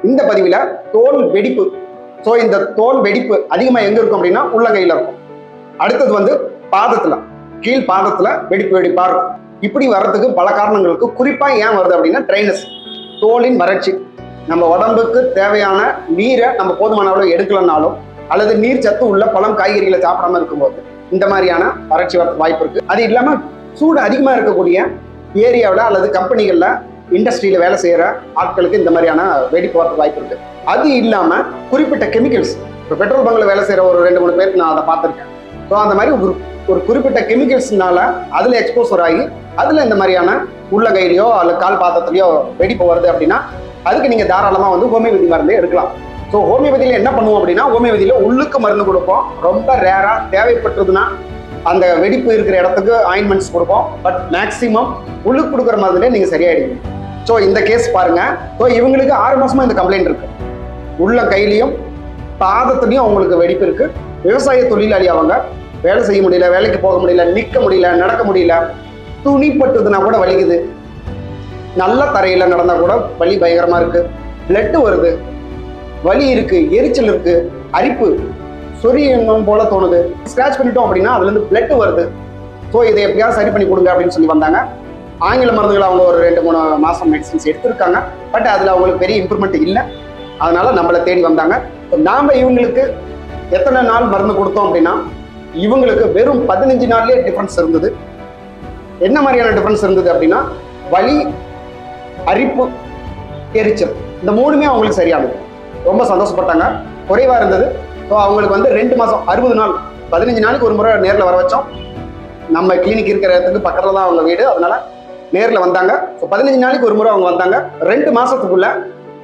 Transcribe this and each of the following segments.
இந்த பதிவில் தோல் வெடிப்பு. ஸோ இந்த தோல் வெடிப்பு அதிகமாக எங்கே இருக்கும் அப்படின்னா உள்ளங்கையில் இருக்கும். அடுத்தது வந்து பாதத்தில், கீழ் பாதத்தில் வெடிப்பாக இருக்கும். இப்படி வர்றதுக்கு பல காரணங்களுக்கு குறிப்பாக ஏன் வருது அப்படின்னா ட்ரைனஸ், தோலின் வறட்சி. நம்ம உடம்புக்கு தேவையான நீரை நம்ம போதுமான அளவு எடுக்கலனாலும் அல்லது நீர் சத்து உள்ள பழம் காய்கறிகளை சாப்பிடாம இருக்கும்போது இந்த மாதிரியான வறட்சி வர வாய்ப்பு இருக்கு. அது இல்லாமல் சூடு அதிகமாக இருக்கக்கூடிய ஏரியாவில் அல்லது கம்பெனிகளில் இண்டஸ்ட்ரியில் வேலை செய்கிற ஆட்களுக்கு இந்த மாதிரியான வெடிப்பு வரது வாய்ப்பு இருக்கு. அது இல்லாமல் குறிப்பிட்ட கெமிக்கல்ஸ், இப்போ பெட்ரோல் பங்கில் வேலை செய்கிற ஒரு 2-3 பேருக்கு நான் அதை பார்த்துருக்கேன். ஸோ அந்த மாதிரி ஒரு குறிப்பிட்ட கெமிக்கல்ஸ்னால அதில் எக்ஸ்போசர் ஆகி அதில் இந்த மாதிரியான உள்ளங்கையிலையோ அல்லது கால் பாதத்துலையோ வெடிப்பு வருது அப்படின்னா அதுக்கு நீங்கள் தாராளமாக வந்து ஹோமியோபதி மருந்தே எடுக்கலாம். ஸோ ஹோமியோபதியில் என்ன பண்ணுவோம் அப்படின்னா ஹோமியோபதியில் உள்ளுக்கு மருந்து கொடுப்போம். ரொம்ப ரேராக தேவைப்பட்டதுன்னா அந்த வெடிப்பு இருக்கிற இடத்துக்கு ஆயின்மெண்ட்ஸ் கொடுப்போம். பட் மேக்ஸிமம் உள்ளுக்கு கொடுக்குற மருந்துலேயே நீங்கள் சரியாயிடுவீங்க. ஸோ இந்த கேஸ் பாருங்க. ஸோ இவங்களுக்கு 6 மாசமா இந்த கம்ப்ளைண்ட் இருக்கு. உள்ள கையிலையும் பாதத்துலையும் அவங்களுக்கு வெடிப்பு இருக்கு. விவசாய தொழிலாளி, அவங்க வேலை செய்ய முடியல, வேலைக்கு போக முடியல, நிற்க முடியல, நடக்க முடியல, துணி பட்டுதுன்னா கூட வலிக்குது, நல்ல தரையில நடந்தா கூட வலி பயங்கரமா இருக்கு, பிளட் வருது, வலி இருக்கு, எரிச்சல் இருக்கு, அரிப்பு, சொரியணும் போல தோணுது, ஸ்கிராச் பண்ணிட்டோம் அப்படின்னா அதுல இருந்து பிளட் வருது. ஸோ இதை எப்படியாவது சரி பண்ணி கொடுங்க அப்படின்னு சொல்லி வந்தாங்க. ஆங்கில மருந்துகள் அவங்க ஒரு 2-3 மாசம் மெடிசின்ஸ் எடுத்திருக்காங்க. பட் அதுல அவங்களுக்கு பெரிய இம்ப்ரூவ்மெண்ட் இல்லை. அதனால நம்மளை தேடி வந்தாங்க. நாம இவங்களுக்கு எத்தனை நாள் மருந்து கொடுத்தோம் அப்படின்னா இவங்களுக்கு வெறும் 15 நாள்லயே டிஃபரன்ஸ் இருந்தது. என்ன மாதிரியான டிஃபரன்ஸ் இருந்தது அப்படின்னா வலி, அரிப்பு, எரிச்சல், இந்த 3மே அவங்களுக்கு சரியானது. ரொம்ப சந்தோஷப்பட்டாங்க. குறைவா இருந்தது. ஸோ அவங்களுக்கு வந்து 2 மாசம் 60 நாள் 15 நாளைக்கு ஒரு முறை நேரில் வர வச்சோம். நம்ம கிளினிக் இருக்கிற இடத்துக்கு பக்கத்தில் தான் அவங்க வீடு, அதனால நேரில் வந்தாங்க. ஸோ 15 நாளைக்கு ஒரு முறை அவங்க வந்தாங்க. 2 மாசத்துக்குள்ள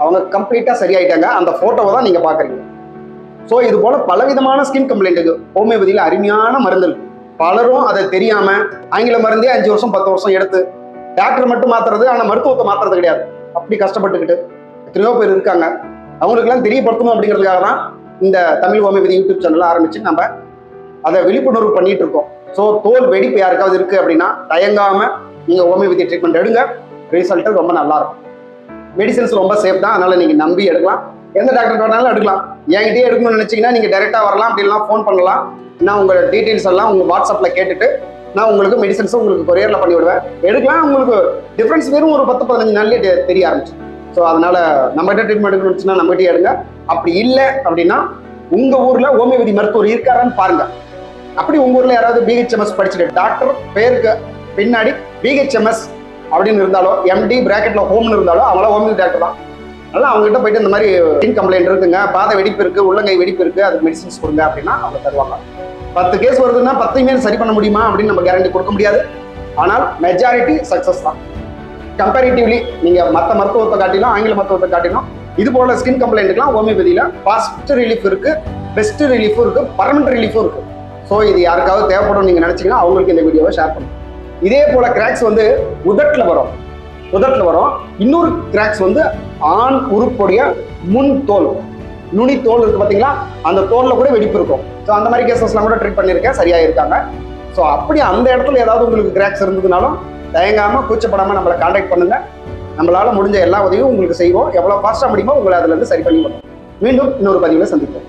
அவங்க கம்ப்ளீட்டாக சரியாயிட்டாங்க. அந்த ஃபோட்டோவை தான் நீங்கள் பார்க்குறீங்க. ஸோ இது போல பலவிதமான ஸ்கின் கம்ப்ளைண்ட்டுக்கு ஹோமியோபதியில் அருமையான மருந்துகள். பலரும் அதை தெரியாம ஆங்கில மருந்தே 5 வருஷம் 10 வருஷம் எடுத்து டாக்டர் மட்டும் மாத்துறது, ஆனால் மருத்துவத்தை மாத்துறது கிடையாது. அப்படி கஷ்டப்பட்டுக்கிட்டு எத்தனையோ பேர் இருக்காங்க. அவங்களுக்கெல்லாம் தெரியப்படுத்தணும் அப்படிங்கிறதுக்காக தான் இந்த தமிழ் ஹோமியோபதி யூடியூப் சேனல் ஆரம்பிச்சு நம்ம அதை விழிப்புணர்வு பண்ணிட்டு இருக்கோம். ஸோ தோல் வெடிப்பு யாருக்காவது இருக்கு அப்படின்னா தயங்காம நீங்க ஹோமியோபதி ட்ரீட்மெண்ட் எடுங்க. ரிசல்ட் ரொம்ப நல்லா இருக்கும். மெடிசன்ஸ் ரொம்ப சேஃப் தான், அதனால நீங்க நம்பி எடுக்கலாம். எந்த டாக்டர் வேணாலும் எடுக்கலாம். என்கிட்டயே எடுக்கணும்னு நினைச்சீங்கன்னா நீங்க டைரக்டா வரலாம், அப்படிலாம் ஃபோன் பண்ணலாம். நான் உங்க டீட்டெயில்ஸ் எல்லாம் உங்க வாட்ஸ்அப்ல கேட்டுட்டு நான் உங்களுக்கு மெடிசன்ஸ் உங்களுக்கு கொரியர்ல பண்ணி விடுவேன். எடுக்கலாம். உங்களுக்கு டிஃபரன்ஸ் வெறும் ஒரு 10-15 நாள்லயே தெரிய ஆரம்பிச்சு. ஸோ அதனால நம்மகிட்ட ட்ரீட்மெண்ட் எடுக்கணும்னா நம்மகிட்டே எடுங்க. அப்படி இல்லை அப்படின்னா உங்க ஊர்ல ஹோமியோபதி மருத்துவர் இருக்காரான்னு பாருங்க. அப்படி உங்க ஊர்ல யாராவது BHMS படிச்சுட்டு டாக்டர் பேருக்கு பின்னாடி BHMS அப்படின்னு இருந்தாலோ MD பிராக்கெட்ல ஹோம்னு இருந்தாலோ அவங்கள ஹோமியோபதி டாக்டர் தான். அதனால அவங்க கிட்ட போயிட்டு இந்த மாதிரி ஸ்கின் கம்ப்ளைண்ட் இருக்குங்க, பாத வெடிப்பு இருக்கு, உள்ளங்கை வெடிப்பு இருக்கு, அதுக்கு மெடிசின்ஸ் கொடுங்க அப்படின்னா அவங்க தருவாங்க. 10 கேஸ் வருதுன்னா 10மே சரி பண்ண முடியுமா அப்படின்னு நம்ம கேரண்டி கொடுக்க முடியாது. ஆனால் மெஜாரிட்டி சக்சஸ் தான். கம்பேரிட்டிவ்லி நீங்க மற்ற மருத்துவத்தை காட்டிலும் ஆங்கில மருத்துவத்தை காட்டிலும் இது போல ஸ்கின் கம்ப்ளைண்ட்டுக்குலாம் ஹோமியோபதியில ஃபாஸ்ட் ரிலீஃப் இருக்கு, பெஸ்ட் ரிலீஃபும் இருக்கு, பர்மனன்ட் ரிலீஃபும் இருக்கு. ஸோ இது யாருக்காவது தேவைப்படும் நீங்க நினைச்சீங்கன்னா அவங்களுக்கு இந்த வீடியோவை ஷேர் பண்ணுங்க. இதே போல கிராக்ஸ் வந்து உதட்டில் வரும். இன்னொரு கிராக்ஸ் வந்து ஆண் உறுப்புடைய முன் தோல், நுனி தோல் இருக்கு பார்த்தீங்களா, அந்த தோல்ல கூட வெடிப்பு இருக்கும். ஸோ அந்த மாதிரி கேசஸ்லாம் கூட ட்ரீட் பண்ணியிருக்கேன், சரியாக இருக்காங்க. ஸோ அப்படி அந்த இடத்துல ஏதாவது உங்களுக்கு கிராக்ஸ் இருந்ததுனாலும் தயங்காம கூச்சப்படாம நம்மளை கான்டாக்ட் பண்ணுங்க. நம்மளால முடிஞ்ச எல்லா உதவியும் உங்களுக்கு செய்வோம். எவ்வளவு ஃபாஸ்டா முடியுமோ உங்களை அதுல இருந்து சரி பண்ணி கொடுப்போம். மீண்டும் இன்னொரு பதிவில் சந்திப்போம்.